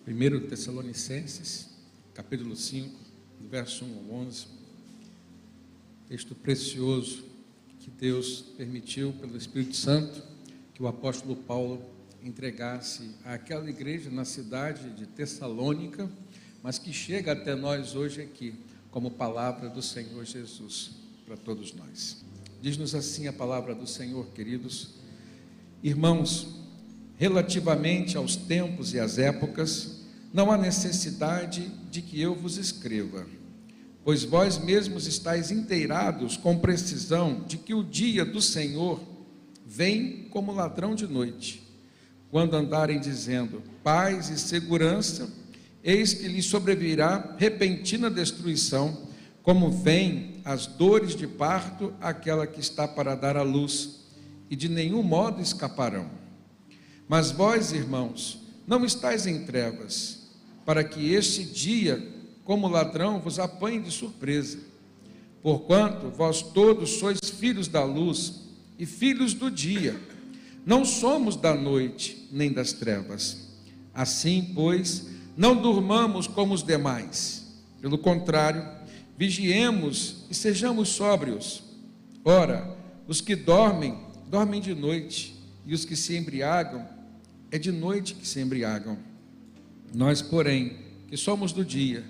1 Tessalonicenses, capítulo 5, do verso 1 ao 11, texto precioso que Deus permitiu pelo Espírito Santo que o apóstolo Paulo entregasse àquela igreja na cidade de Tessalônica, mas que chega até nós hoje aqui como palavra do Senhor Jesus para todos nós. Diz-nos assim a palavra do Senhor, queridos irmãos: relativamente aos tempos e às épocas, não há necessidade de que eu vos escreva, pois vós mesmos estáis inteirados com precisão de que o dia do Senhor vem como ladrão de noite. Quando andarem dizendo paz e segurança, eis que lhes sobrevirá repentina destruição, como vêm as dores de parto àquela que está para dar à luz, e de nenhum modo escaparão. Mas vós, irmãos, não estáis em trevas, para que este dia, como ladrão, vos apanhe de surpresa. Porquanto vós todos sois filhos da luz e filhos do dia, não somos da noite nem das trevas. Assim, pois, não durmamos como os demais. Pelo contrário, vigiemos e sejamos sóbrios. Ora, os que dormem, dormem de noite, e os que se embriagam, é de noite que se embriagam. Nós, porém, que somos do dia,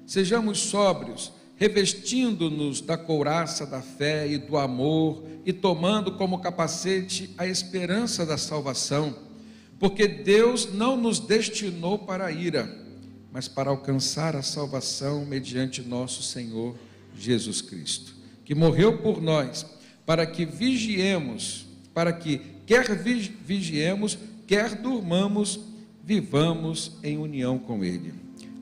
sejamos sóbrios, revestindo-nos da couraça da fé e do amor, e tomando como capacete a esperança da salvação, porque Deus não nos destinou para a ira, mas para alcançar a salvação mediante nosso Senhor Jesus Cristo, que morreu por nós, para que vigiemos, para que quer vigiemos, quer durmamos, vivamos em união com Ele.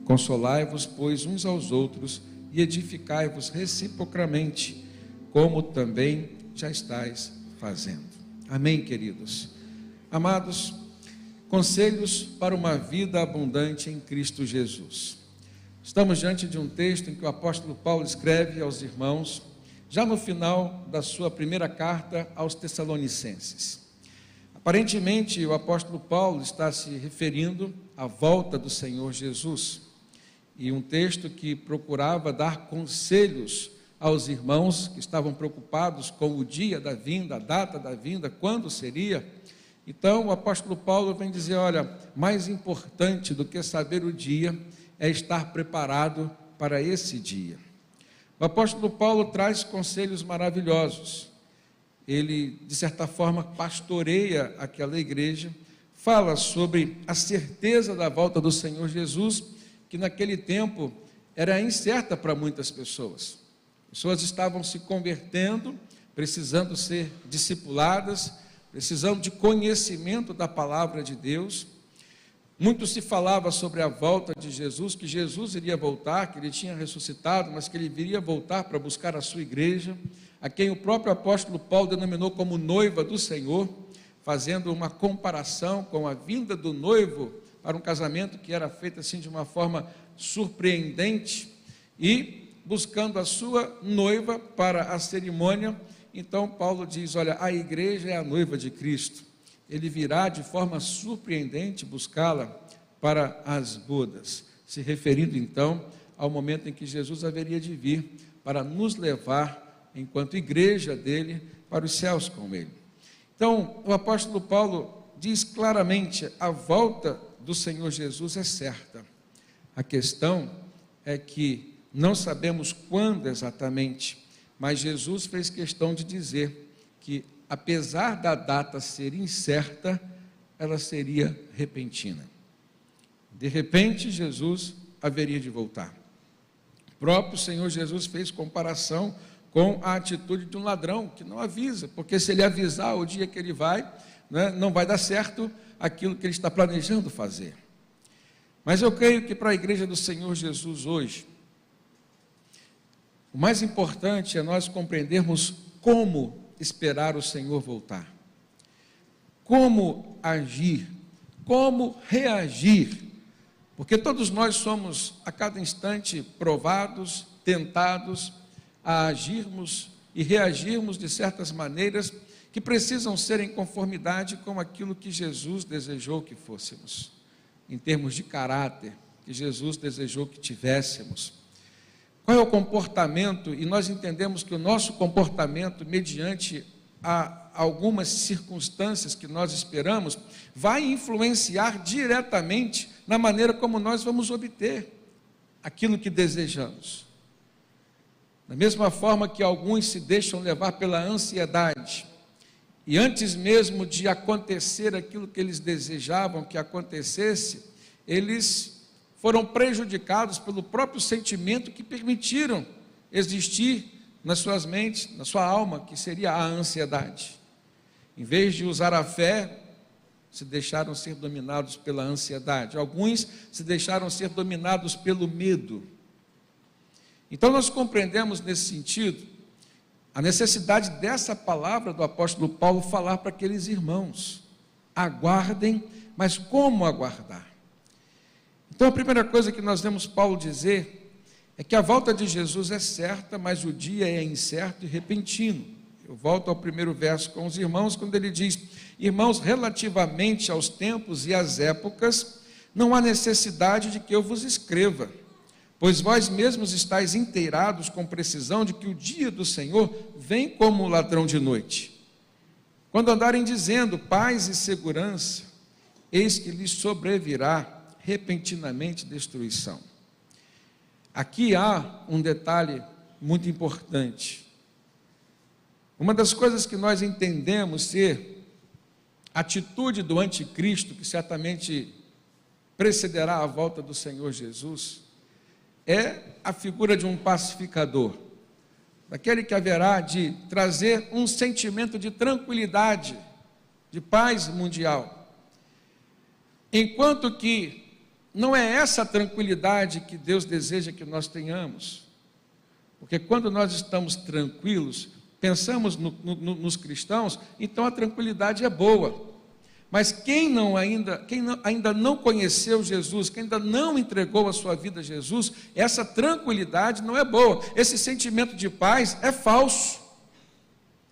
Consolai-vos, pois, uns aos outros e edificai-vos reciprocamente, como também já estáis fazendo. Amém, queridos? Amados, conselhos para uma vida abundante em Cristo Jesus. Estamos diante de um texto em que o apóstolo Paulo escreve aos irmãos, já no final da sua primeira carta aos Tessalonicenses. Aparentemente, o apóstolo Paulo está se referindo à volta do Senhor Jesus, e um texto que procurava dar conselhos aos irmãos que estavam preocupados com o dia da vinda, a data da vinda, quando seria. Então, o apóstolo Paulo vem dizer: olha, mais importante do que saber o dia é estar preparado para esse dia. O apóstolo Paulo traz conselhos maravilhosos. Ele, de certa forma, pastoreia aquela igreja, fala sobre a certeza da volta do Senhor Jesus, que naquele tempo era incerta para muitas pessoas. Pessoas estavam se convertendo, precisando ser discipuladas, precisando de conhecimento da palavra de Deus. Muito se falava sobre a volta de Jesus, que Jesus iria voltar, que ele tinha ressuscitado, mas que ele viria voltar para buscar a sua igreja, a quem o próprio apóstolo Paulo denominou como noiva do Senhor, fazendo uma comparação com a vinda do noivo para um casamento que era feito assim de uma forma surpreendente, e buscando a sua noiva para a cerimônia. Então Paulo diz: olha, a igreja é a noiva de Cristo, ele virá de forma surpreendente buscá-la para as bodas, se referindo então ao momento em que Jesus haveria de vir para nos levar, enquanto igreja dele, para os céus com ele. Então o apóstolo Paulo diz claramente: a volta do Senhor Jesus é certa. A questão é que não sabemos quando exatamente, mas Jesus fez questão de dizer que, apesar da data ser incerta, ela seria repentina. De repente, Jesus haveria de voltar. O próprio Senhor Jesus fez comparação com a atitude de um ladrão que não avisa, porque se ele avisar o dia que ele vai, não vai dar certo aquilo que ele está planejando fazer. Mas eu creio que para a igreja do Senhor Jesus hoje, o mais importante é nós compreendermos como esperar o Senhor voltar, como agir, como reagir, porque todos nós somos a cada instante provados, tentados a agirmos e reagirmos de certas maneiras que precisam ser em conformidade com aquilo que Jesus desejou que fôssemos. em termos de caráter, que Jesus desejou que tivéssemos. Qual é o comportamento? E nós entendemos que o nosso comportamento, mediante algumas circunstâncias que nós esperamos, vai influenciar diretamente na maneira como nós vamos obter aquilo que desejamos. Da mesma forma que alguns se deixam levar pela ansiedade, e antes mesmo de acontecer aquilo que eles desejavam que acontecesse, eles foram prejudicados pelo próprio sentimento que permitiram existir nas suas mentes, na sua alma, que seria a ansiedade. Em vez de usar a fé, se deixaram ser dominados pela ansiedade. Alguns se deixaram ser dominados pelo medo. Então nós compreendemos nesse sentido a necessidade dessa palavra do apóstolo Paulo falar para aqueles irmãos: aguardem, mas como aguardar? Então a primeira coisa que nós vemos Paulo dizer é que a volta de Jesus é certa, mas o dia é incerto e repentino. Eu volto ao primeiro verso com os irmãos, quando ele diz: irmãos, relativamente aos tempos e às épocas, não há necessidade de que eu vos escreva, pois vós mesmos estáis inteirados com precisão de que o dia do Senhor vem como um ladrão de noite. Quando andarem dizendo paz e segurança, eis que lhes sobrevirá repentinamente destruição. Aqui há um detalhe muito importante. Uma das coisas que nós entendemos ser a atitude do anticristo, que certamente precederá a volta do Senhor Jesus, é a figura de um pacificador, daquele que haverá de trazer um sentimento de tranquilidade, de paz mundial. Enquanto que não é essa tranquilidade que Deus deseja que nós tenhamos, porque quando nós estamos tranquilos, pensamos nos cristãos, então a tranquilidade é boa. Mas quem ainda não conheceu Jesus, quem ainda não entregou a sua vida a Jesus, essa tranquilidade não é boa. Esse sentimento de paz é falso.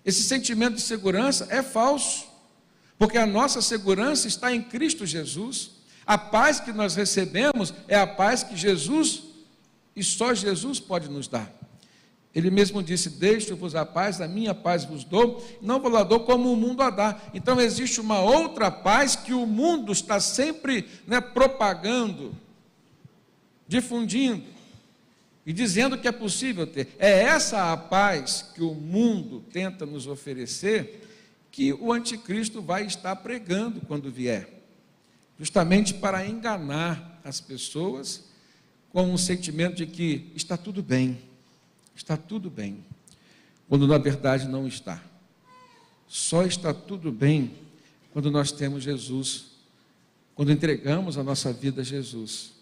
Esse sentimento de segurança é falso. Porque a nossa segurança está em Cristo Jesus. A paz que nós recebemos é a paz que Jesus, e só Jesus pode nos dar. Ele mesmo disse: deixo-vos a paz, a minha paz vos dou, não vos la dou como o mundo a dá. Então existe uma outra paz que o mundo está sempre propagando, difundindo, e dizendo que é possível ter. É essa a paz que o mundo tenta nos oferecer, que o anticristo vai estar pregando quando vier, justamente para enganar as pessoas com um sentimento de que está tudo bem, quando na verdade não está. Só está tudo bem quando nós temos Jesus, quando entregamos a nossa vida a Jesus.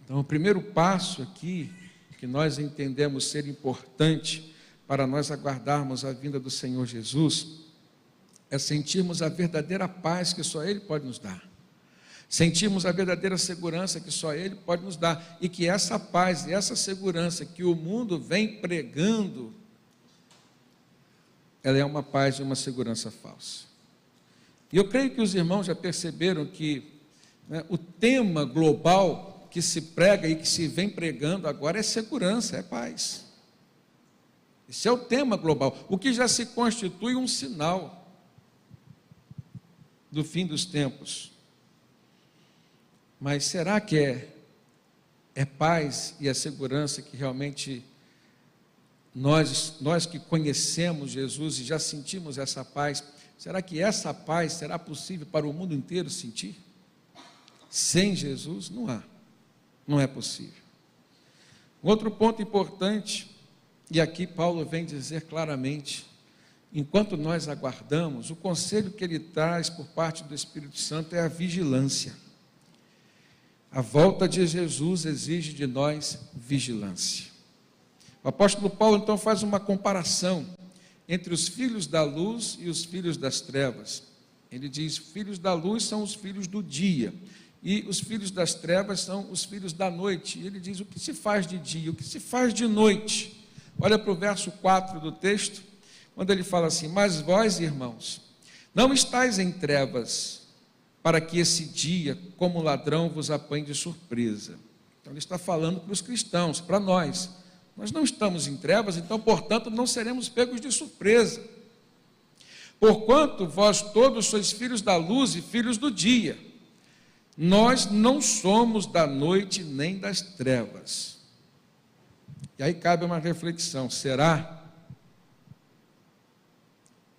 Então o primeiro passo aqui, que nós entendemos ser importante para nós aguardarmos a vinda do Senhor Jesus, é sentirmos a verdadeira paz que só Ele pode nos dar. Sentimos a verdadeira segurança que só Ele pode nos dar, e que essa paz e essa segurança que o mundo vem pregando, ela é uma paz e uma segurança falsa. E eu creio que os irmãos já perceberam que o tema global que se prega e que se vem pregando agora é segurança, é paz. Esse é o tema global, o que já se constitui um sinal do fim dos tempos. Mas será que é paz e a segurança que realmente nós que conhecemos Jesus e já sentimos essa paz, será que essa paz será possível para o mundo inteiro sentir? Sem Jesus não é possível. Outro ponto importante, e aqui Paulo vem dizer claramente, enquanto nós aguardamos, o conselho que ele traz por parte do Espírito Santo é a vigilância. A volta de Jesus exige de nós vigilância. O apóstolo Paulo então faz uma comparação entre os filhos da luz e os filhos das trevas. Ele diz: filhos da luz são os filhos do dia, e os filhos das trevas são os filhos da noite. E ele diz: o que se faz de dia, o que se faz de noite? Olha para o verso 4 do texto, quando ele fala assim: mas vós, irmãos, não estáis em trevas, para que esse dia, como ladrão, vos apanhe de surpresa. Então ele está falando para os cristãos, para nós. Nós não estamos em trevas, então, portanto, não seremos pegos de surpresa. Porquanto vós todos sois filhos da luz e filhos do dia. Nós não somos da noite nem das trevas. E aí cabe uma reflexão, será?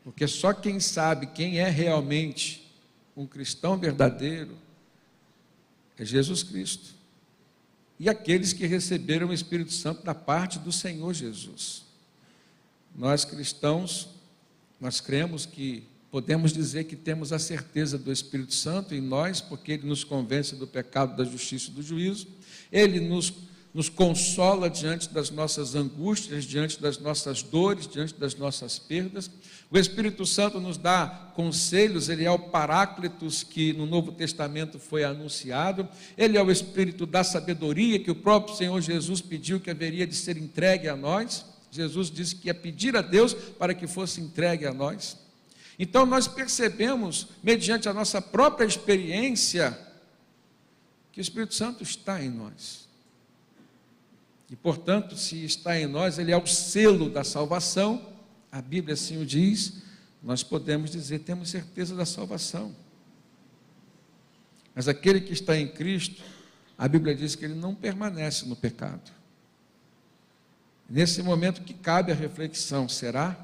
Porque só quem sabe quem é realmente um cristão verdadeiro é Jesus Cristo. E aqueles que receberam o Espírito Santo da parte do Senhor Jesus. Nós cristãos, nós cremos que podemos dizer que temos a certeza do Espírito Santo em nós, porque ele nos convence do pecado, da justiça e do juízo. Ele nos consola diante das nossas angústias, diante das nossas dores, diante das nossas perdas. O Espírito Santo nos dá conselhos, ele é o Paráclitos que no Novo Testamento foi anunciado, ele é o Espírito da sabedoria que o próprio Senhor Jesus pediu que haveria de ser entregue a nós. Jesus disse que ia pedir a Deus para que fosse entregue a nós. Então nós percebemos, mediante a nossa própria experiência, que o Espírito Santo está em nós. E, portanto, se está em nós, ele é o selo da salvação, a Bíblia assim o diz, nós podemos dizer, temos certeza da salvação. Mas aquele que está em Cristo, a Bíblia diz que ele não permanece no pecado. Nesse momento que cabe a reflexão, será?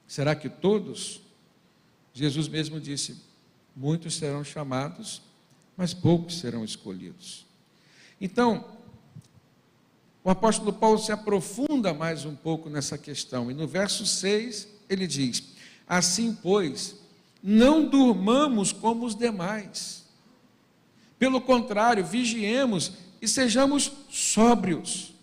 Será que todos? Jesus mesmo disse, muitos serão chamados, mas poucos serão escolhidos. Então, o apóstolo Paulo se aprofunda mais um pouco nessa questão, e no verso 6 ele diz, assim pois, não durmamos como os demais, pelo contrário, vigiemos e sejamos sóbrios.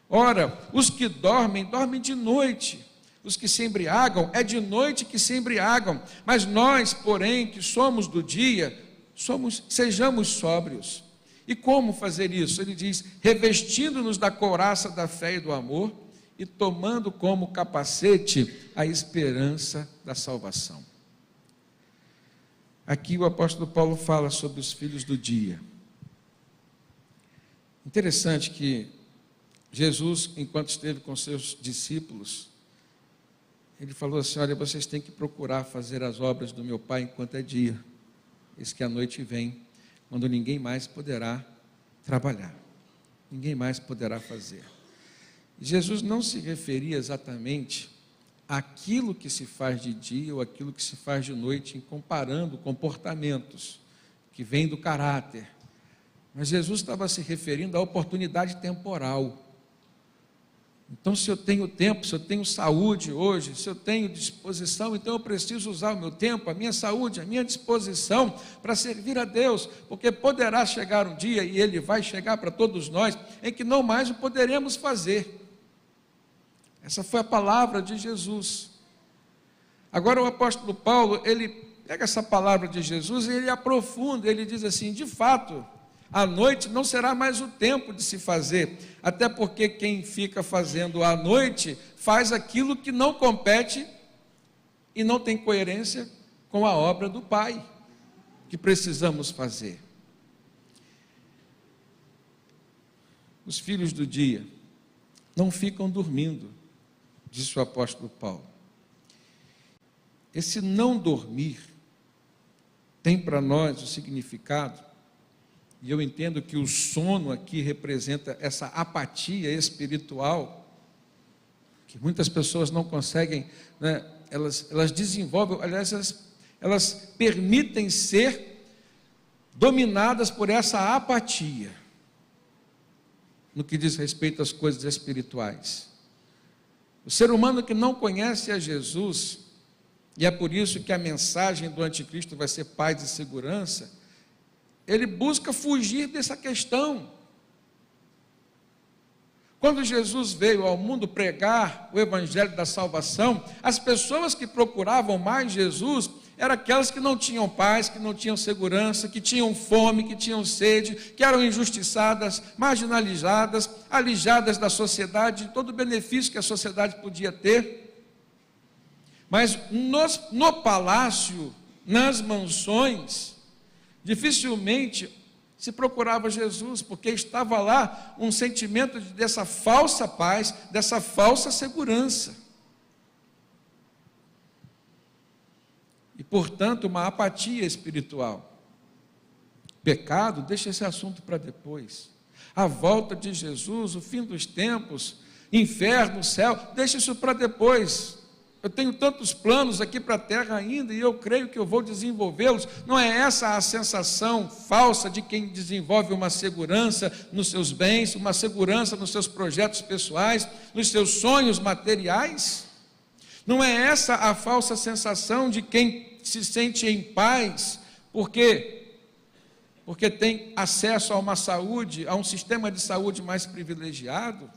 Ora, os que dormem, dormem de noite, os que se embriagam, é de noite que se embriagam, mas nós, porém, que somos do dia, sejamos sóbrios. E como fazer isso? Ele diz, revestindo-nos da couraça da fé e do amor, e tomando como capacete a esperança da salvação. Aqui o apóstolo Paulo fala sobre os filhos do dia. Interessante que Jesus, enquanto esteve com seus discípulos, ele falou assim, olha, vocês têm que procurar fazer as obras do meu Pai enquanto é dia, eis que a noite vem, quando ninguém mais poderá trabalhar, ninguém mais poderá fazer. Jesus não se referia exatamente àquilo que se faz de dia ou àquilo que se faz de noite, em comparando comportamentos que vêm do caráter, mas Jesus estava se referindo à oportunidade temporal. Então, se eu tenho tempo, se eu tenho saúde hoje, se eu tenho disposição, então eu preciso usar o meu tempo, a minha saúde, a minha disposição para servir a Deus, porque poderá chegar um dia, e ele vai chegar para todos nós, em que não mais o poderemos fazer. Essa foi a palavra de Jesus. Agora o apóstolo Paulo, ele pega essa palavra de Jesus e ele aprofunda, ele diz assim, de fato, à noite não será mais o tempo de se fazer, até porque quem fica fazendo à noite faz aquilo que não compete e não tem coerência com a obra do Pai que precisamos fazer. Os filhos do dia não ficam dormindo, disse o apóstolo Paulo. Esse não dormir tem para nós o significado, e eu entendo que o sono aqui representa essa apatia espiritual, que muitas pessoas não conseguem, né? Elas desenvolvem, aliás, elas permitem ser dominadas por essa apatia, no que diz respeito às coisas espirituais. O ser humano que não conhece a Jesus, e é por isso que a mensagem do anticristo vai ser paz e segurança, ele busca fugir dessa questão. Quando Jesus veio ao mundo pregar o evangelho da salvação, as pessoas que procuravam mais Jesus eram aquelas que não tinham paz, que não tinham segurança, que tinham fome, que tinham sede, que eram injustiçadas, marginalizadas, alijadas da sociedade, de todo o benefício que a sociedade podia ter. Mas no palácio, nas mansões, dificilmente se procurava Jesus, porque estava lá um sentimento dessa falsa paz, dessa falsa segurança. E, portanto, uma apatia espiritual. Pecado, deixa esse assunto para depois. A volta de Jesus, o fim dos tempos, inferno, céu, deixa isso para depois. Eu tenho tantos planos aqui para a terra ainda e eu creio que eu vou desenvolvê-los. Não é essa a sensação falsa de quem desenvolve uma segurança nos seus bens, uma segurança nos seus projetos pessoais, nos seus sonhos materiais? Não é essa a falsa sensação de quem se sente em paz, porque tem acesso a uma saúde, a um sistema de saúde mais privilegiado?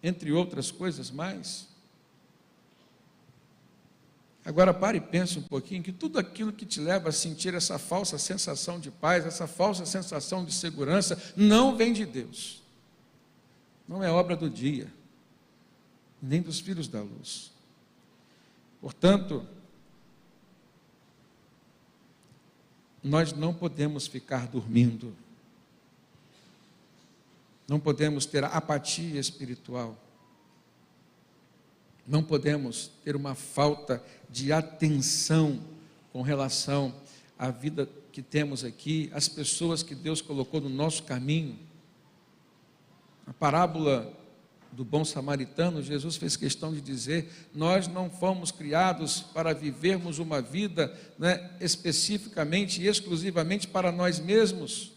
Entre outras coisas mais. Agora pare e pense um pouquinho que tudo aquilo que te leva a sentir essa falsa sensação de paz, essa falsa sensação de segurança, não vem de Deus. Não é obra do dia, nem dos filhos da luz. Portanto, nós não podemos ficar dormindo. Não podemos ter apatia espiritual. Não podemos ter uma falta de atenção com relação à vida que temos aqui, às pessoas que Deus colocou no nosso caminho. A parábola do bom samaritano, Jesus fez questão de dizer: nós não fomos criados para vivermos uma vida, especificamente e exclusivamente para nós mesmos.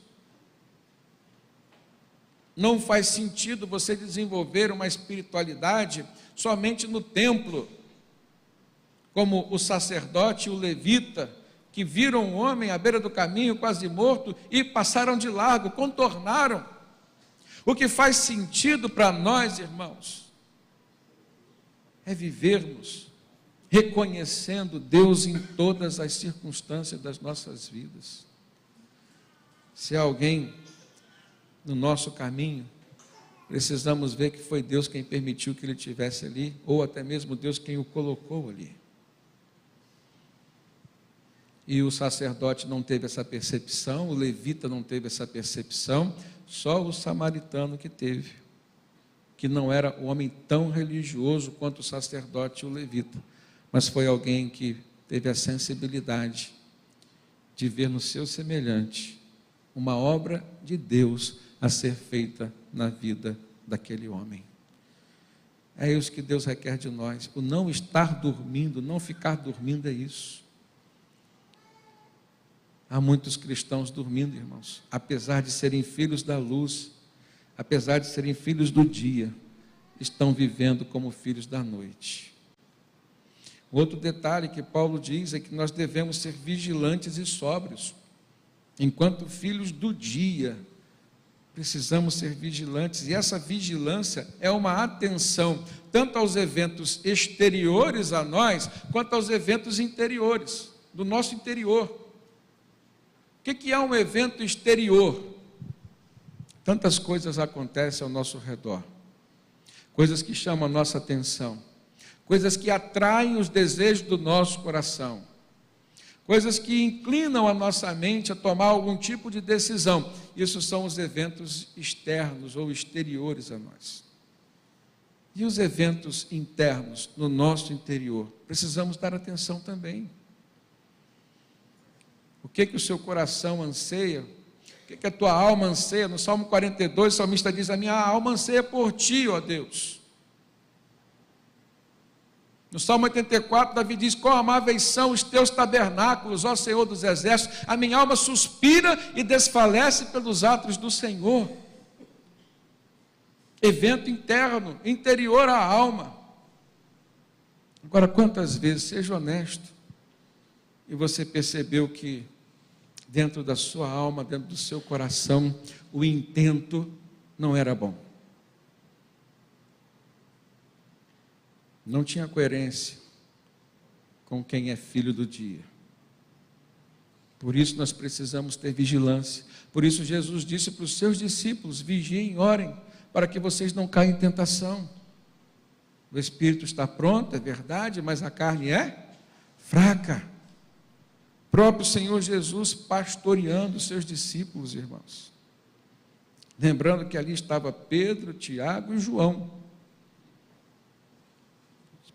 Não faz sentido você desenvolver uma espiritualidade somente no templo, como o sacerdote e o levita, que viram um homem à beira do caminho quase morto e passaram de largo, contornaram. O que faz sentido para nós, irmãos, é vivermos reconhecendo Deus em todas as circunstâncias das nossas vidas. Se alguém no nosso caminho, precisamos ver que foi Deus quem permitiu que ele estivesse ali, ou até mesmo Deus quem o colocou ali. E o sacerdote não teve essa percepção, o levita não teve essa percepção, só o samaritano que teve, que não era um homem tão religioso quanto o sacerdote e o levita, mas foi alguém que teve a sensibilidade de ver no seu semelhante uma obra de Deus a ser feita na vida daquele homem. É isso que Deus requer de nós. O não estar dormindo, não ficar dormindo, é isso. Há muitos cristãos dormindo, irmãos, apesar de serem filhos da luz, apesar de serem filhos do dia, estão vivendo como filhos da noite. Outro detalhe que Paulo diz é que nós devemos ser vigilantes e sóbrios. Enquanto filhos do dia, precisamos ser vigilantes, e essa vigilância é uma atenção tanto aos eventos exteriores a nós, quanto aos eventos interiores, do nosso interior. O que é um evento exterior? Tantas coisas acontecem ao nosso redor, coisas que chamam a nossa atenção, coisas que atraem os desejos do nosso coração, coisas que inclinam a nossa mente a tomar algum tipo de decisão. Isso são os eventos externos ou exteriores a nós. E os eventos internos no nosso interior, precisamos dar atenção também. O que o seu coração anseia? O que a tua alma anseia? No Salmo 42, o salmista diz: a minha alma anseia por ti, ó Deus. No Salmo 84, Davi diz: quão amáveis são os teus tabernáculos, ó Senhor dos exércitos. A minha alma suspira e desfalece pelos atos do Senhor. Evento interno, interior à alma. Agora, quantas vezes, seja honesto, e você percebeu que dentro da sua alma, dentro do seu coração, o intento não era bom? Não tinha coerência com quem é filho do dia. Por isso nós precisamos ter vigilância. Por isso Jesus disse para os seus discípulos: vigiem, orem, para que vocês não caiam em tentação. O espírito está pronto, é verdade, mas a carne é fraca. O próprio Senhor Jesus pastoreando os seus discípulos, irmãos. Lembrando que ali estava Pedro, Tiago e João.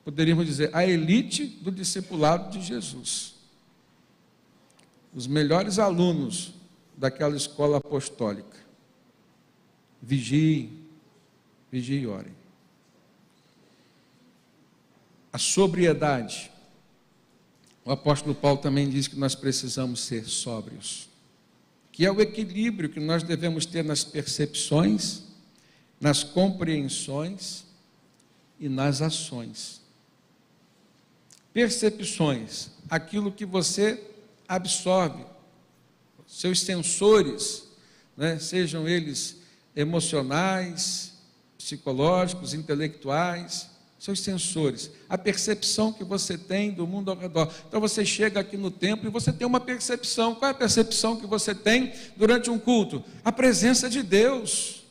Poderíamos dizer, a elite do discipulado de Jesus. Os melhores alunos daquela escola apostólica. Vigiem e orem. A sobriedade. O apóstolo Paulo também diz que nós precisamos ser sóbrios, que é o equilíbrio que nós devemos ter nas percepções, nas compreensões e nas ações. Percepções, aquilo que você absorve, seus sensores, né, sejam eles emocionais, psicológicos, intelectuais, seus sensores, a percepção que você tem do mundo ao redor. Então você chega aqui no templo e você tem uma percepção. Qual é a percepção que você tem durante um culto? A presença de Deus,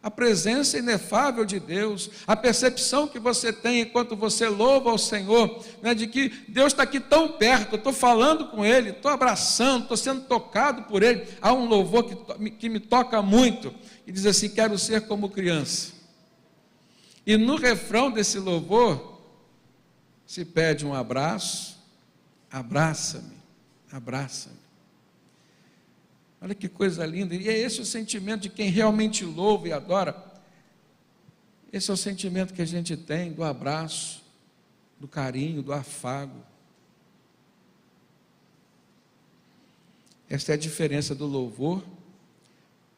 a presença inefável de Deus, a percepção que você tem enquanto você louva ao Senhor, né, de que Deus está aqui tão perto, eu estou falando com Ele, estou abraçando, estou sendo tocado por Ele. Há um louvor que me toca muito, e diz assim, quero ser como criança. E no refrão desse louvor, se pede um abraço, abraça-me, abraça-me. Olha que coisa linda, e é esse o sentimento de quem realmente louva e adora. Esse é o sentimento que a gente tem do abraço, do carinho, do afago. Essa é a diferença do louvor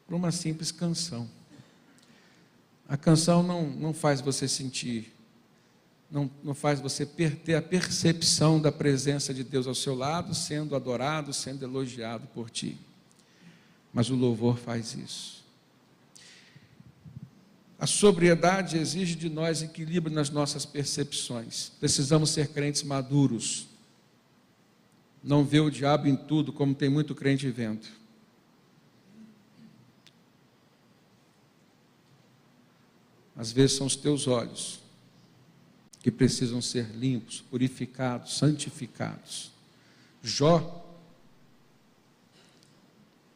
para uma simples canção. A canção não faz você sentir, não faz você perder a percepção da presença de Deus ao seu lado, sendo adorado, sendo elogiado por ti. Mas o louvor faz isso. A sobriedade exige de nós equilíbrio nas nossas percepções. Precisamos ser crentes maduros. Não ver o diabo em tudo, como tem muito crente vendo. Às vezes são os teus olhos que precisam ser limpos, purificados, santificados. Jó,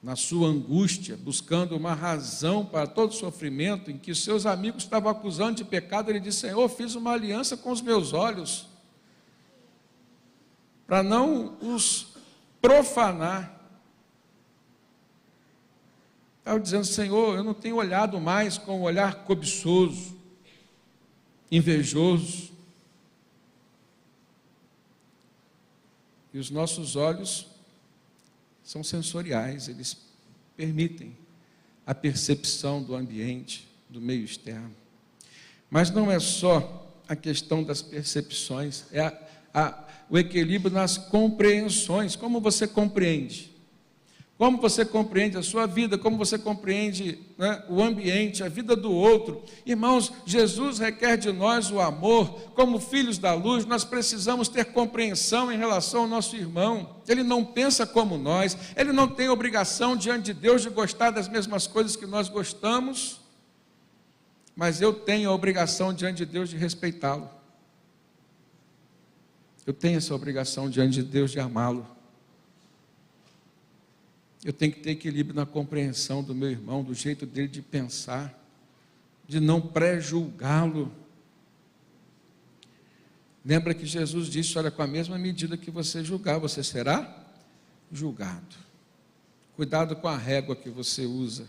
na sua angústia, buscando uma razão para todo o sofrimento, em que seus amigos estavam acusando de pecado, ele disse, Senhor, fiz uma aliança com os meus olhos, para não os profanar. Estava dizendo, Senhor, eu não tenho olhado mais com um olhar cobiçoso, invejoso. E os nossos olhos são sensoriais, eles permitem a percepção do ambiente, do meio externo. Mas não é só a questão das percepções, é o equilíbrio nas compreensões. Como você compreende? Como você compreende a sua vida, como você compreende, né, o ambiente, a vida do outro. Irmãos, Jesus requer de nós o amor. Como filhos da luz, nós precisamos ter compreensão em relação ao nosso irmão. Ele não pensa como nós, ele não tem obrigação diante de Deus de gostar das mesmas coisas que nós gostamos, mas eu tenho a obrigação diante de Deus de respeitá-lo. Eu tenho essa obrigação diante de Deus de amá-lo. Eu tenho que ter equilíbrio na compreensão do meu irmão, do jeito dele de pensar, de não pré-julgá-lo. Lembra que Jesus disse, olha, com a mesma medida que você julgar, você será julgado. Cuidado com a régua que você usa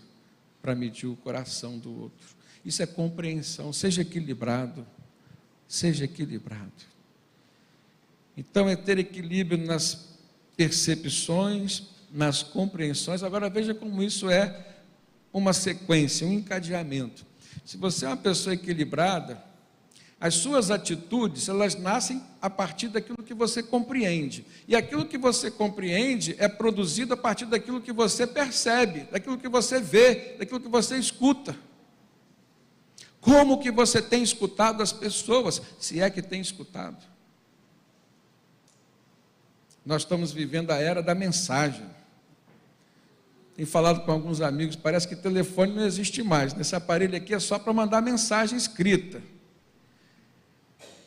para medir o coração do outro. Isso é compreensão, seja equilibrado, seja equilibrado. Então é ter equilíbrio nas percepções, nas compreensões. Agora veja como isso é uma sequência, um encadeamento. Se você é uma pessoa equilibrada, as suas atitudes, elas nascem a partir daquilo que você compreende. E aquilo que você compreende é produzido a partir daquilo que você percebe, daquilo que você vê, daquilo que você escuta. Como que você tem escutado as pessoas, se é que tem escutado? Nós estamos vivendo a era da mensagem. Tenho falado com alguns amigos, parece que telefone não existe mais. Nesse aparelho aqui é só para mandar mensagem escrita.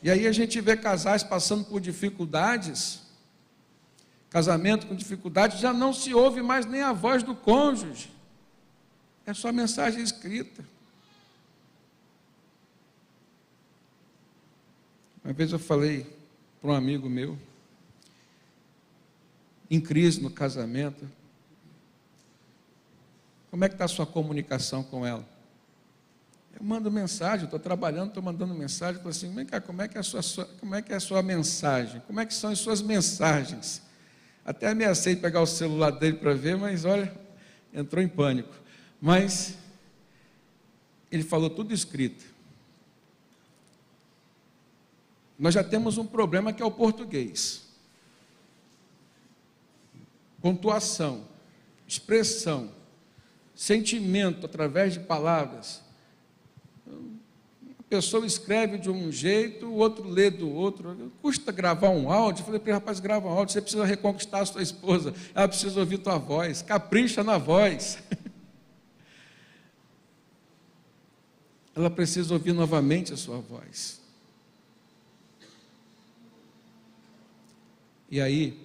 E aí a gente vê casais passando por dificuldades, casamento com dificuldade, já não se ouve mais nem a voz do cônjuge, é só mensagem escrita. Uma vez eu falei para um amigo meu, em crise no casamento, como é que está a sua comunicação com ela? Eu mando mensagem, estou trabalhando, estou mandando mensagem, estou assim, vem cá, como é que é a sua mensagem? Como é que são as suas mensagens? Até ameacei pegar o celular dele para ver, mas olha, entrou em pânico. Mas ele falou tudo escrito. Nós já temos um problema que é o português. Pontuação, expressão, sentimento através de palavras. A pessoa escreve de um jeito, o outro lê do outro. Custa gravar um áudio? Eu falei para ele, rapaz, grava um áudio, você precisa reconquistar a sua esposa, ela precisa ouvir tua voz, capricha na voz. Ela precisa ouvir novamente a sua voz. E aí,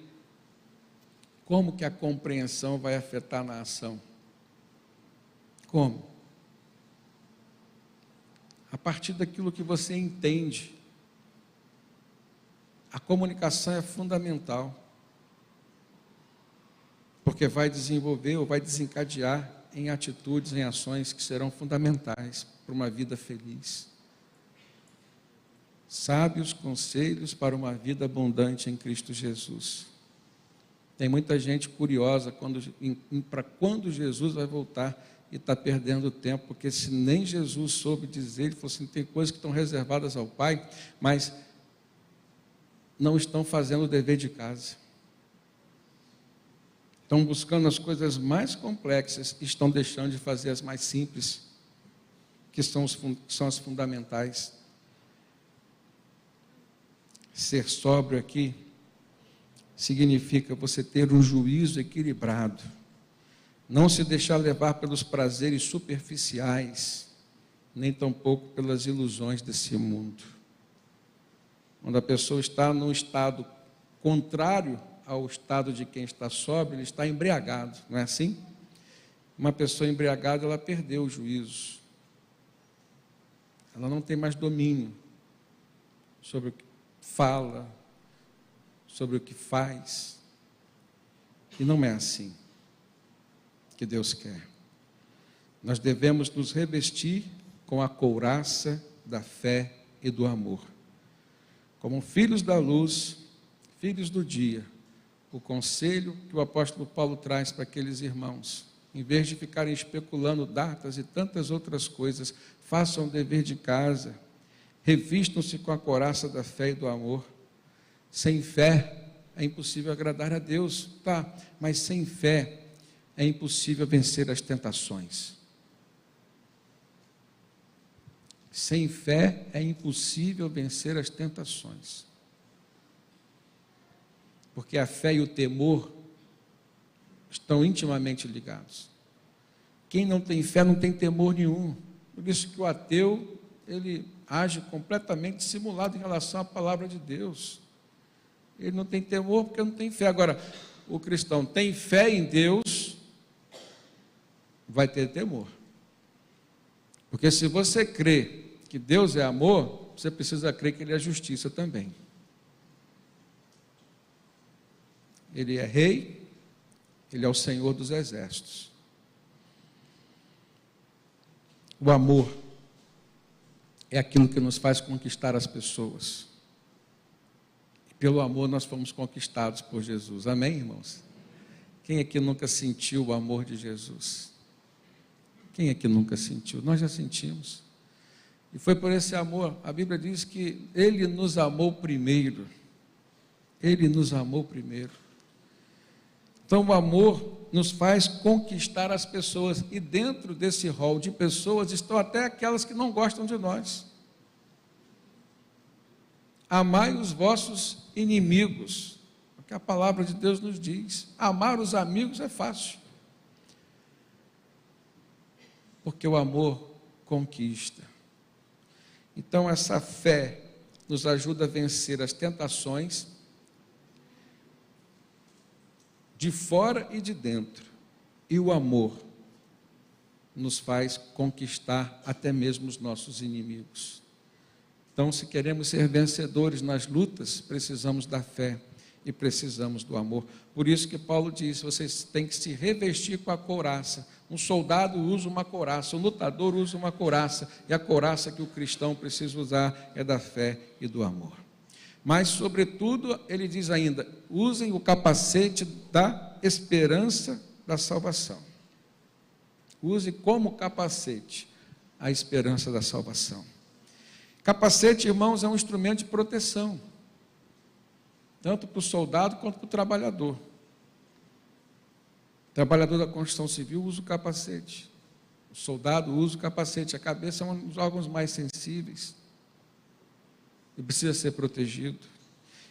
como que a compreensão vai afetar na ação? Como? A partir daquilo que você entende. A comunicação é fundamental, porque vai desenvolver ou vai desencadear em atitudes, em ações que serão fundamentais para uma vida feliz. Sábios conselhos para uma vida abundante em Cristo Jesus. Tem muita gente curiosa para quando Jesus vai voltar e está perdendo tempo, porque se nem Jesus soube dizer, ele falou assim, tem coisas que estão reservadas ao Pai, mas não estão fazendo o dever de casa. Estão buscando as coisas mais complexas e estão deixando de fazer as mais simples, que são as fundamentais. Ser sóbrio aqui significa você ter um juízo equilibrado, não se deixar levar pelos prazeres superficiais, nem tampouco pelas ilusões desse mundo. Quando a pessoa está num estado contrário ao estado de quem está sóbrio, ele está embriagado, não é assim? Uma pessoa embriagada, ela perdeu o juízo, ela não tem mais domínio sobre o que fala, sobre o que faz, e não é assim que Deus quer. Nós devemos nos revestir com a couraça da fé e do amor. Como filhos da luz, filhos do dia, o conselho que o apóstolo Paulo traz para aqueles irmãos, em vez de ficarem especulando datas e tantas outras coisas, façam o dever de casa, revistam-se com a couraça da fé e do amor. Sem fé é impossível agradar a Deus, tá? Mas sem fé é impossível vencer as tentações. Sem fé é impossível vencer as tentações. Porque a fé e o temor estão intimamente ligados. Quem não tem fé não tem temor nenhum. Por isso que o ateu, ele age completamente dissimulado em relação à palavra de Deus. Ele não tem temor porque não tem fé. Agora, o cristão tem fé em Deus, vai ter temor. Porque se você crê que Deus é amor, você precisa crer que Ele é justiça também. Ele é rei, Ele é o Senhor dos exércitos. O amor é aquilo que nos faz conquistar as pessoas. E pelo amor nós fomos conquistados por Jesus. Amém, irmãos? Quem aqui nunca sentiu o amor de Jesus? Quem aqui nunca sentiu? Nós já sentimos. E foi por esse amor, a Bíblia diz que Ele nos amou primeiro. Ele nos amou primeiro. Então o amor nos faz conquistar as pessoas, e dentro desse rol de pessoas estão até aquelas que não gostam de nós. Amai os vossos inimigos, o que a palavra de Deus nos diz. Amar os amigos é fácil, porque o amor conquista. Então essa fé nos ajuda a vencer as tentações de fora e de dentro. E o amor nos faz conquistar até mesmo os nossos inimigos. Então, se queremos ser vencedores nas lutas, precisamos da fé e precisamos do amor. Por isso que Paulo diz, vocês têm que se revestir com a couraça. Um soldado usa uma couraça, um lutador usa uma couraça, e a couraça que o cristão precisa usar é da fé e do amor. Mas, sobretudo, ele diz ainda, usem o capacete da esperança da salvação. Use como capacete a esperança da salvação. Capacete, irmãos, é um instrumento de proteção, tanto para o soldado quanto para o trabalhador. O trabalhador da construção civil usa o capacete, o soldado usa o capacete, a cabeça é um dos órgãos mais sensíveis e precisa ser protegido.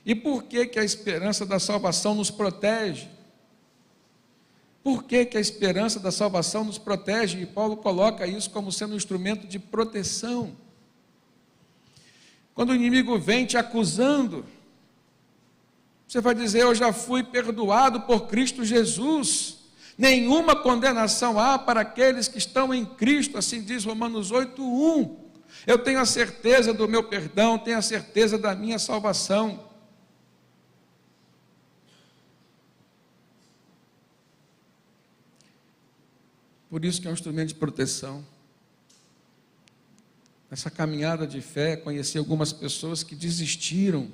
E por que a esperança da salvação nos protege? Por que a esperança da salvação nos protege? E Paulo coloca isso como sendo um instrumento de proteção. Quando o inimigo vem te acusando, você vai dizer, eu já fui perdoado por Cristo Jesus. Nenhuma condenação há para aqueles que estão em Cristo, assim diz Romanos 8:1. Eu tenho a certeza do meu perdão, tenho a certeza da minha salvação. Por isso que é um instrumento de proteção. Nessa caminhada de fé, conheci algumas pessoas que desistiram,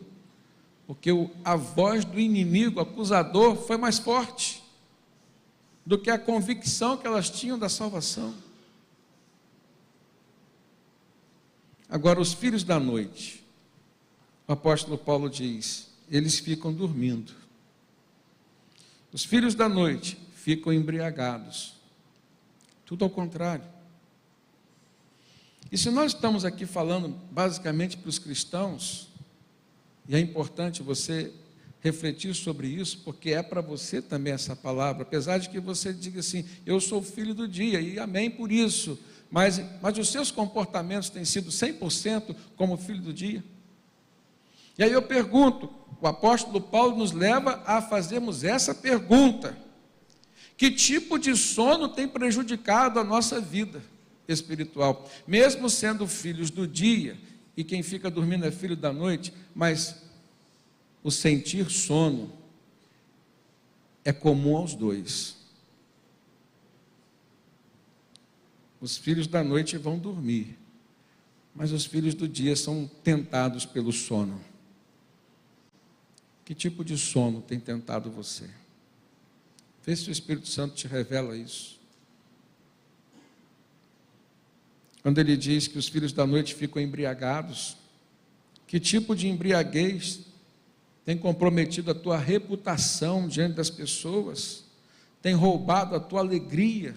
porque a voz do inimigo acusador foi mais forte do que a convicção que elas tinham da salvação. Agora, os filhos da noite, o apóstolo Paulo diz, eles ficam dormindo. Os filhos da noite ficam embriagados. Tudo ao contrário. E se nós estamos aqui falando basicamente para os cristãos, e é importante você refletir sobre isso, porque é para você também essa palavra, apesar de que você diga assim, eu sou filho do dia, e amém por isso, mas os seus comportamentos têm sido 100% como filho do dia? E aí eu pergunto, o apóstolo Paulo nos leva a fazermos essa pergunta, que tipo de sono tem prejudicado a nossa vida espiritual? Mesmo sendo filhos do dia, e quem fica dormindo é filho da noite, mas o sentir sono é comum aos dois. Os filhos da noite vão dormir, mas os filhos do dia são tentados pelo sono. Que tipo de sono tem tentado você? Vê se o Espírito Santo te revela isso. Quando ele diz que os filhos da noite ficam embriagados, que tipo de embriaguez tem comprometido a tua reputação diante das pessoas? Tem roubado a tua alegria?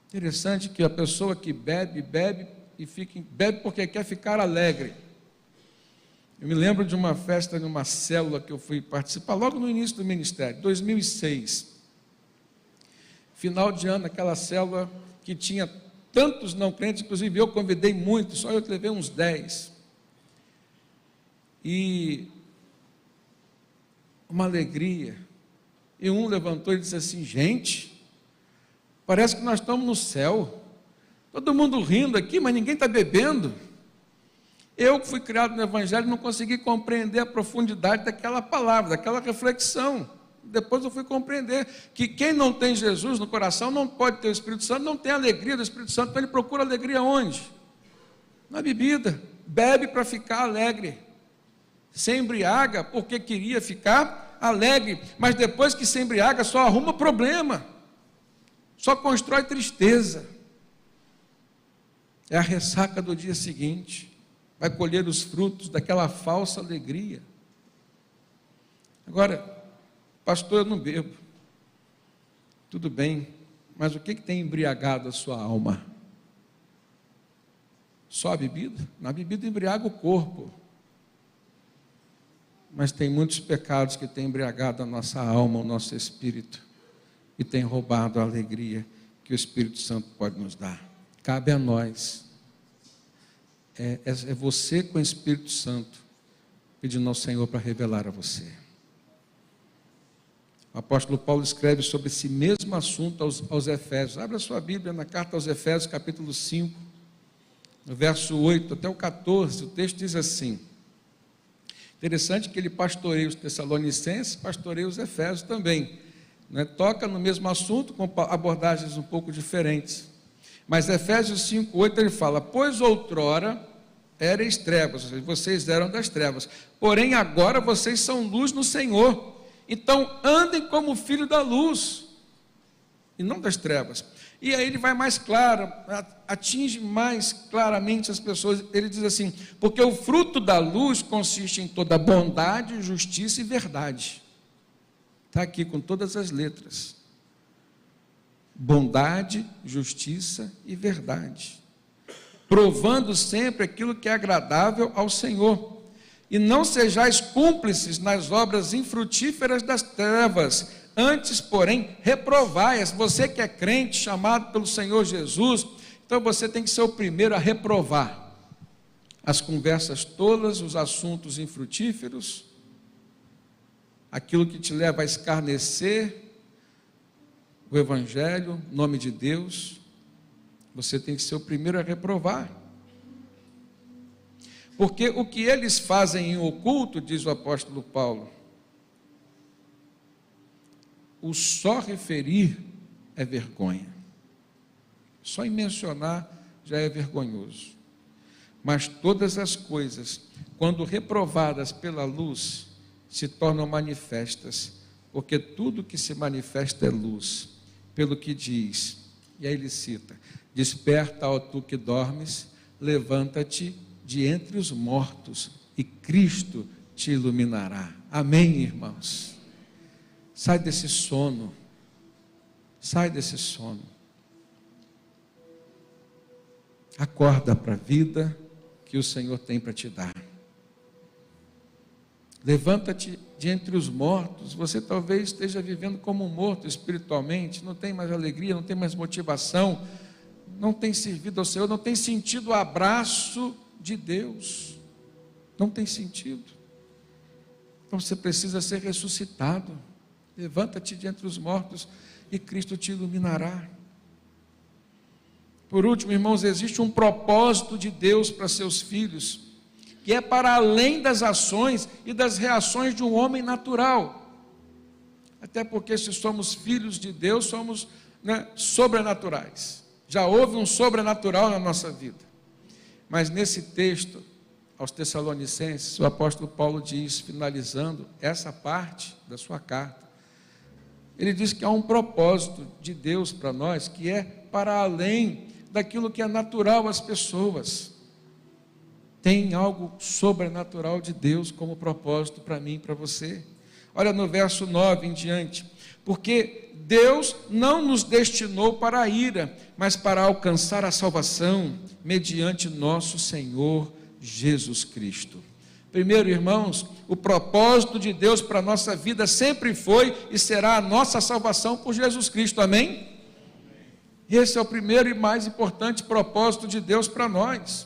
Interessante que a pessoa que bebe e bebe porque quer ficar alegre. Eu me lembro de uma festa, de uma célula que eu fui participar, logo no início do ministério, 2006. Final de ano, aquela célula que tinha tantos não crentes, inclusive eu convidei muitos, só eu levei uns 10. E uma alegria. E um levantou e disse assim, gente, parece que nós estamos no céu. Todo mundo rindo aqui, mas ninguém está bebendo. Eu que fui criado no Evangelho não consegui compreender a profundidade daquela palavra, daquela reflexão. Depois eu fui compreender que quem não tem Jesus no coração não pode ter o Espírito Santo, não tem a alegria do Espírito Santo. Então ele procura alegria onde? Na bebida. Bebe para ficar alegre. Se embriaga porque queria ficar alegre, mas depois que se embriaga só arruma problema, só constrói tristeza. É a ressaca do dia seguinte. Vai colher os frutos daquela falsa alegria. Agora, pastor, eu não bebo. Tudo bem, mas o que tem embriagado a sua alma? Só a bebida? Na bebida embriaga o corpo. Mas tem muitos pecados que têm embriagado a nossa alma, o nosso espírito, e tem roubado a alegria que o Espírito Santo pode nos dar. Cabe a nós É você com o Espírito Santo pedindo ao Senhor para revelar a você. O apóstolo Paulo escreve sobre esse mesmo assunto aos Efésios. Abra sua Bíblia na carta aos Efésios, capítulo 5, no verso 8 até o 14, o texto diz assim. Interessante que ele pastoreia os Tessalonicenses, pastoreia os Efésios também. Né? Toca no mesmo assunto com abordagens um pouco diferentes. Mas Efésios 5, 8 ele fala: pois outrora erais trevas, vocês eram das trevas, porém agora vocês são luz no Senhor. Então andem como filho da luz, e não das trevas. E aí ele vai mais claro, atinge mais claramente as pessoas. Ele diz assim: porque o fruto da luz consiste em toda bondade, justiça e verdade. Está aqui com todas as letras. Bondade, justiça e verdade. Provando sempre aquilo que é agradável ao Senhor. E não sejais cúmplices nas obras infrutíferas das trevas, antes, porém, reprovai-as. Você que é crente, chamado pelo Senhor Jesus, então você tem que ser o primeiro a reprovar as conversas tolas, os assuntos infrutíferos, aquilo que te leva a escarnecer o Evangelho, o nome de Deus. Você tem que ser o primeiro a reprovar. Porque o que eles fazem em oculto, diz o apóstolo Paulo, o só referir é vergonha. Só em mencionar já é vergonhoso. Mas todas as coisas, quando reprovadas pela luz, se tornam manifestas, porque tudo que se manifesta é luz, pelo que diz, e aí ele cita: desperta, ó tu que dormes, levanta-te de entre os mortos, e Cristo te iluminará. Amém, irmãos? Sai desse sono, sai desse sono. Acorda para a vida que o Senhor tem para te dar. Levanta-te de entre os mortos. Você talvez esteja vivendo como um morto espiritualmente, não tem mais alegria, não tem mais motivação, não tem servido ao Senhor, não tem sentido o abraço de Deus, não tem sentido. Então você precisa ser ressuscitado. Levanta-te de entre os mortos e Cristo te iluminará. Por último, irmãos, existe um propósito de Deus para seus filhos, que é para além das ações e das reações de um homem natural. Até porque, se somos filhos de Deus, somos sobrenaturais. Já houve um sobrenatural na nossa vida. Mas nesse texto, aos Tessalonicenses, o apóstolo Paulo diz, finalizando essa parte da sua carta, ele diz que há um propósito de Deus para nós, que é para além daquilo que é natural às pessoas. Tem algo sobrenatural de Deus como propósito para mim e para você. Olha no verso 9 em diante: porque Deus não nos destinou para a ira, mas para alcançar a salvação, mediante nosso Senhor Jesus Cristo. Primeiro, irmãos, o propósito de Deus para a nossa vida sempre foi e será a nossa salvação por Jesus Cristo, amém? Esse é o primeiro e mais importante propósito de Deus para nós.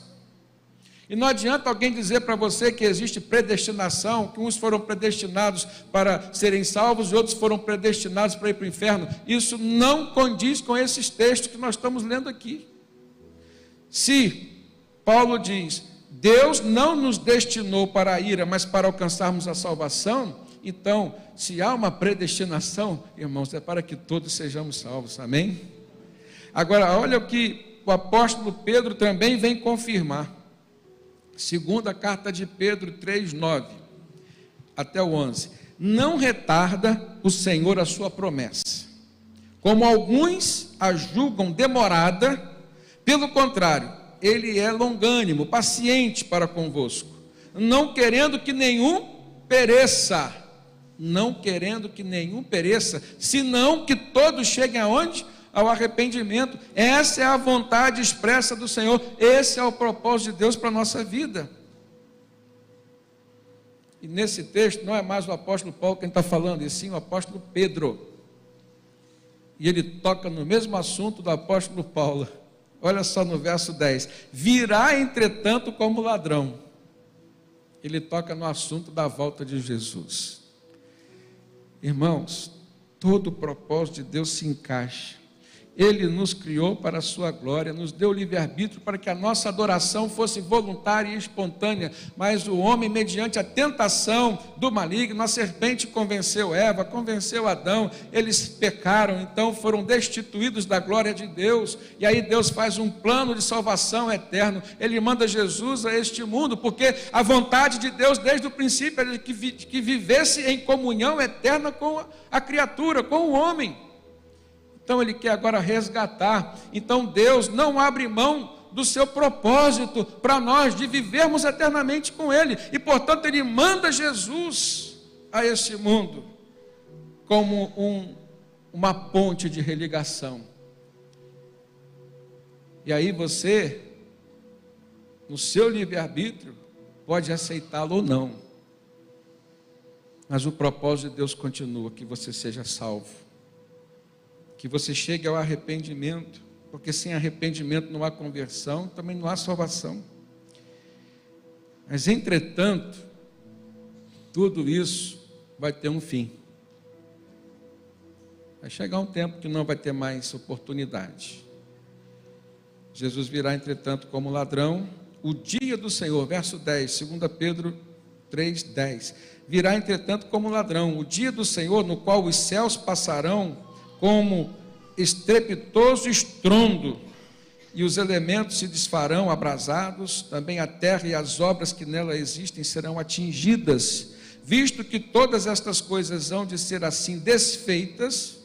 E não adianta alguém dizer para você que existe predestinação, que uns foram predestinados para serem salvos e outros foram predestinados para ir para o inferno. Isso não condiz com esses textos que nós estamos lendo aqui. Se Paulo diz: Deus não nos destinou para a ira, mas para alcançarmos a salvação, então, se há uma predestinação, irmãos, é para que todos sejamos salvos, amém? Agora, olha o que o apóstolo Pedro também vem confirmar. Segunda carta de Pedro 3, 9 até o 11. Não retarda o Senhor a sua promessa, como alguns a julgam demorada, pelo contrário, Ele é longânimo, paciente para convosco, não querendo que nenhum pereça, senão que todos cheguem aonde? Ao arrependimento. Essa é a vontade expressa do Senhor, esse é o propósito de Deus para a nossa vida. E nesse texto não é mais o apóstolo Paulo quem está falando, e sim o apóstolo Pedro. E ele toca no mesmo assunto do apóstolo Paulo, Olha só no verso 10. Virá, entretanto, como ladrão. Ele toca no assunto da volta de Jesus. Irmãos, todo o propósito de Deus se encaixa. Ele nos criou para a sua glória, nos deu livre-arbítrio para que a nossa adoração fosse voluntária e espontânea, mas o homem, mediante a tentação do maligno, a serpente convenceu Eva, convenceu Adão, eles pecaram, então foram destituídos da glória de Deus, e aí Deus faz um plano de salvação eterno, Ele manda Jesus a este mundo, porque a vontade de Deus desde o princípio era que vivesse em comunhão eterna com a criatura, com o homem. Então Ele quer agora resgatar. Então Deus não abre mão do seu propósito para nós, de vivermos eternamente com Ele. E portanto Ele manda Jesus a este mundo como uma ponte de religação. E aí você, no seu livre-arbítrio, pode aceitá-lo ou não. Mas o propósito de Deus continua, que você seja salvo. Que você chegue ao arrependimento, porque sem arrependimento não há conversão, também não há salvação. Mas entretanto, tudo isso vai ter um fim. Vai chegar um tempo que não vai ter mais oportunidade. Jesus virá, entretanto, como ladrão. O dia do Senhor, verso 10, 2 Pedro 3:10. Virá, entretanto, como ladrão. O dia do Senhor, no qual os céus passarão como estrepitoso estrondo, e os elementos se desfarão abrasados, também a terra e as obras que nela existem serão atingidas. Visto que todas estas coisas hão de ser assim desfeitas,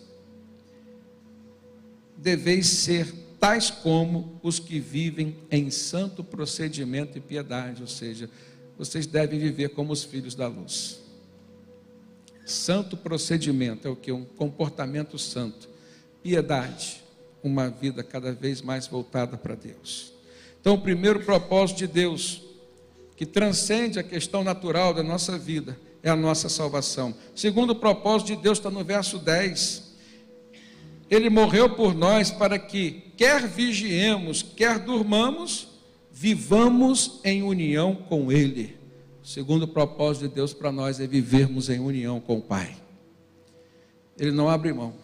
deveis ser tais como os que vivem em santo procedimento e piedade, ou seja, vocês devem viver como os filhos da luz. Santo procedimento é o que? Um comportamento santo. Piedade, uma vida cada vez mais voltada para Deus. Então, o primeiro propósito de Deus, que transcende a questão natural da nossa vida, é a nossa salvação. O segundo propósito de Deus está no verso 10. Ele morreu por nós para que, quer vigiemos, quer durmamos, vivamos em união com Ele. O segundo propósito de Deus para nós é vivermos em união com o Pai. Ele não abre mão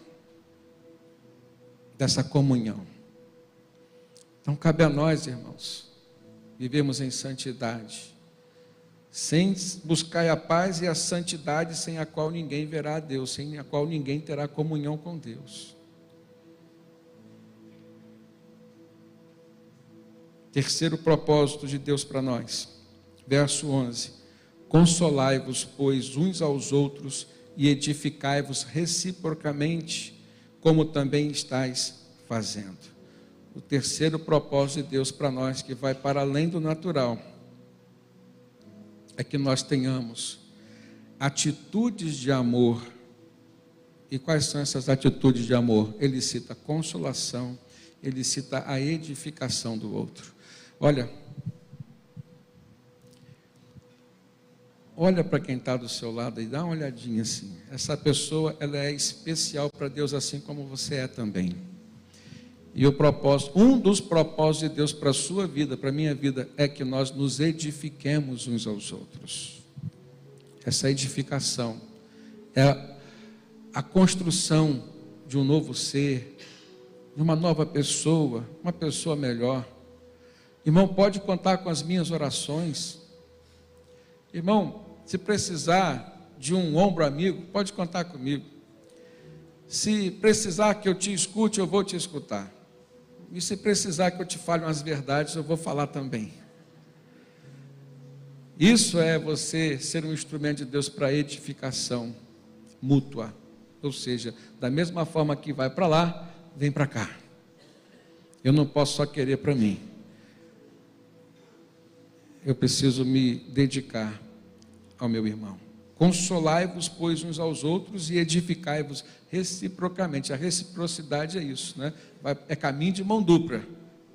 dessa comunhão. Então cabe a nós, irmãos, vivemos em santidade, sem buscar a paz e a santidade, sem a qual ninguém verá a Deus, sem a qual ninguém terá comunhão com Deus. Terceiro propósito de Deus para nós, verso 11: consolai-vos, pois, uns aos outros e edificai-vos reciprocamente, como também estáis fazendo. O terceiro propósito de Deus para nós, que vai para além do natural, é que nós tenhamos atitudes de amor. E quais são essas atitudes de amor? Ele cita a consolação, ele cita a edificação do outro. Olha para quem está do seu lado e dá uma olhadinha assim. Essa pessoa, ela é especial para Deus, assim como você é também. E um dos propósitos de Deus para a sua vida, para a minha vida, é que nós nos edifiquemos uns aos outros. Essa edificação é a construção de um novo ser, de uma nova pessoa, uma pessoa melhor. Irmão, pode contar com as minhas orações. Irmão, se precisar de um ombro amigo, pode contar comigo. Se precisar que eu te escute, eu vou te escutar. E se precisar que eu te fale umas verdades, eu vou falar também. Isso é você ser um instrumento de Deus para edificação mútua. Ou seja, da mesma forma que vai para lá, vem para cá. Eu não posso só querer para mim. Eu preciso me dedicar ao meu irmão. Consolai-vos, pois, uns aos outros e edificai-vos reciprocamente. A reciprocidade é isso, né? É caminho de mão dupla.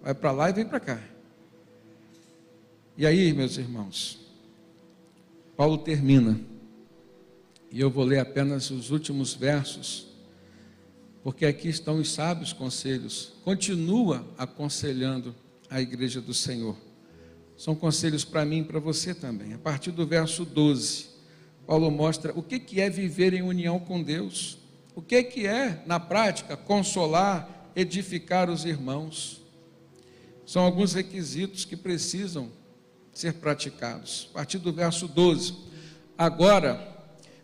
Vai para lá e vem para cá. E aí, meus irmãos, Paulo termina, e eu vou ler apenas os últimos versos, porque aqui estão os sábios conselhos. Continua aconselhando a igreja do Senhor. São conselhos para mim e para você também. A partir do verso 12, Paulo mostra o que é viver em união com Deus. O que é, na prática, consolar, edificar os irmãos. São alguns requisitos que precisam ser praticados. A partir do verso 12. Agora,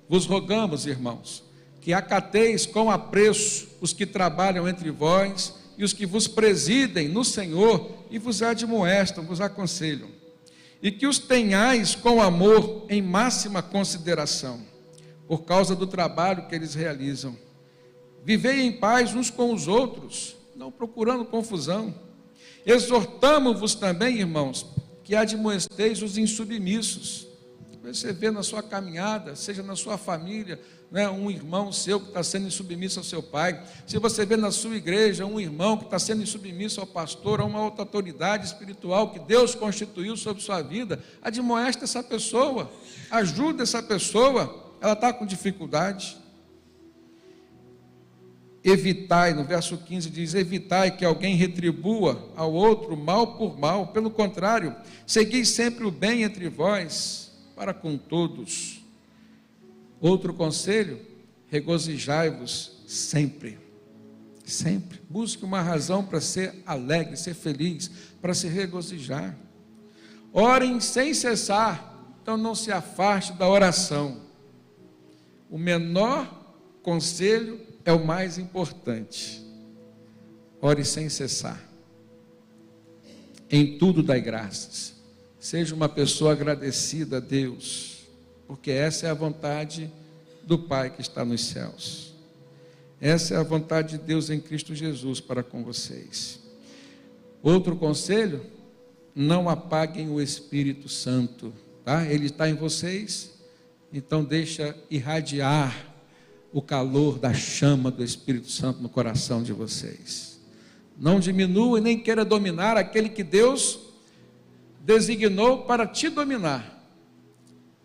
vos rogamos, irmãos, que acateis com apreço os que trabalham entre vós e os que vos presidem no Senhor e vos admoestam, vos aconselham, e que os tenhais com amor em máxima consideração, por causa do trabalho que eles realizam. Vivei em paz uns com os outros, não procurando confusão. Exortamo-vos também, irmãos, que admoesteis os insubmissos. Você vê na sua caminhada, seja na sua família, né, um irmão seu que está sendo insubmisso ao seu pai. Se você vê na sua igreja um irmão que está sendo insubmisso ao pastor, a uma outra autoridade espiritual que Deus constituiu sobre sua vida, admoesta essa pessoa, ajuda essa pessoa, ela está com dificuldade. Evitai, no verso 15 diz, evitai que alguém retribua ao outro mal por mal, pelo contrário, segui sempre o bem entre vós, para com todos. Outro conselho, regozijai-vos sempre, sempre, busque uma razão para ser alegre, ser feliz, para se regozijar. Orem sem cessar, então não se afaste da oração. O menor conselho é o mais importante. Ore sem cessar. Em tudo dai graças. Seja uma pessoa agradecida a Deus, porque essa é a vontade do Pai que está nos céus. Essa é a vontade de Deus em Cristo Jesus para com vocês. Outro conselho, não apaguem o Espírito Santo, tá? Ele está em vocês, então deixa irradiar o calor da chama do Espírito Santo no coração de vocês. Não diminua e nem queira dominar aquele que Deus designou para te dominar.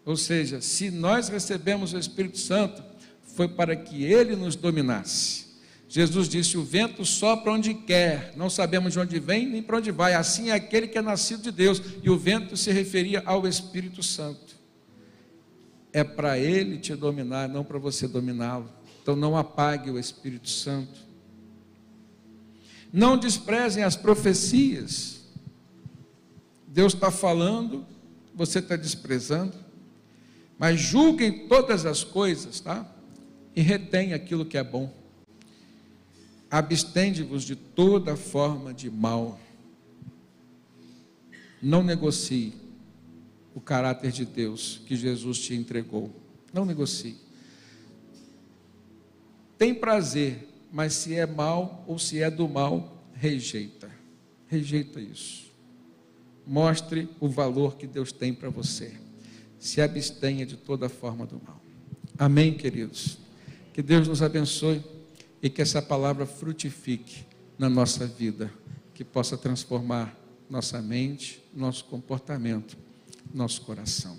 Ou seja, se nós recebemos o Espírito Santo, foi para que Ele nos dominasse. Jesus disse, o vento sopra onde quer, não sabemos de onde vem nem para onde vai, assim é aquele que é nascido de Deus, e o vento se referia ao Espírito Santo. É para Ele te dominar, não para você dominá-lo. Então não apague o Espírito Santo. Não desprezem as profecias. Deus está falando, você está desprezando. Mas julguem todas as coisas, tá? E retém aquilo que é bom. Abstende-vos de toda forma de mal. Não negocie o caráter de Deus que Jesus te entregou. Não negocie. Tem prazer, mas se é mal ou se é do mal, rejeita. Rejeita isso. Mostre o valor que Deus tem para você. Se abstenha de toda forma do mal. Amém, queridos? Que Deus nos abençoe e que essa palavra frutifique na nossa vida, que possa transformar nossa mente, nosso comportamento, nosso coração.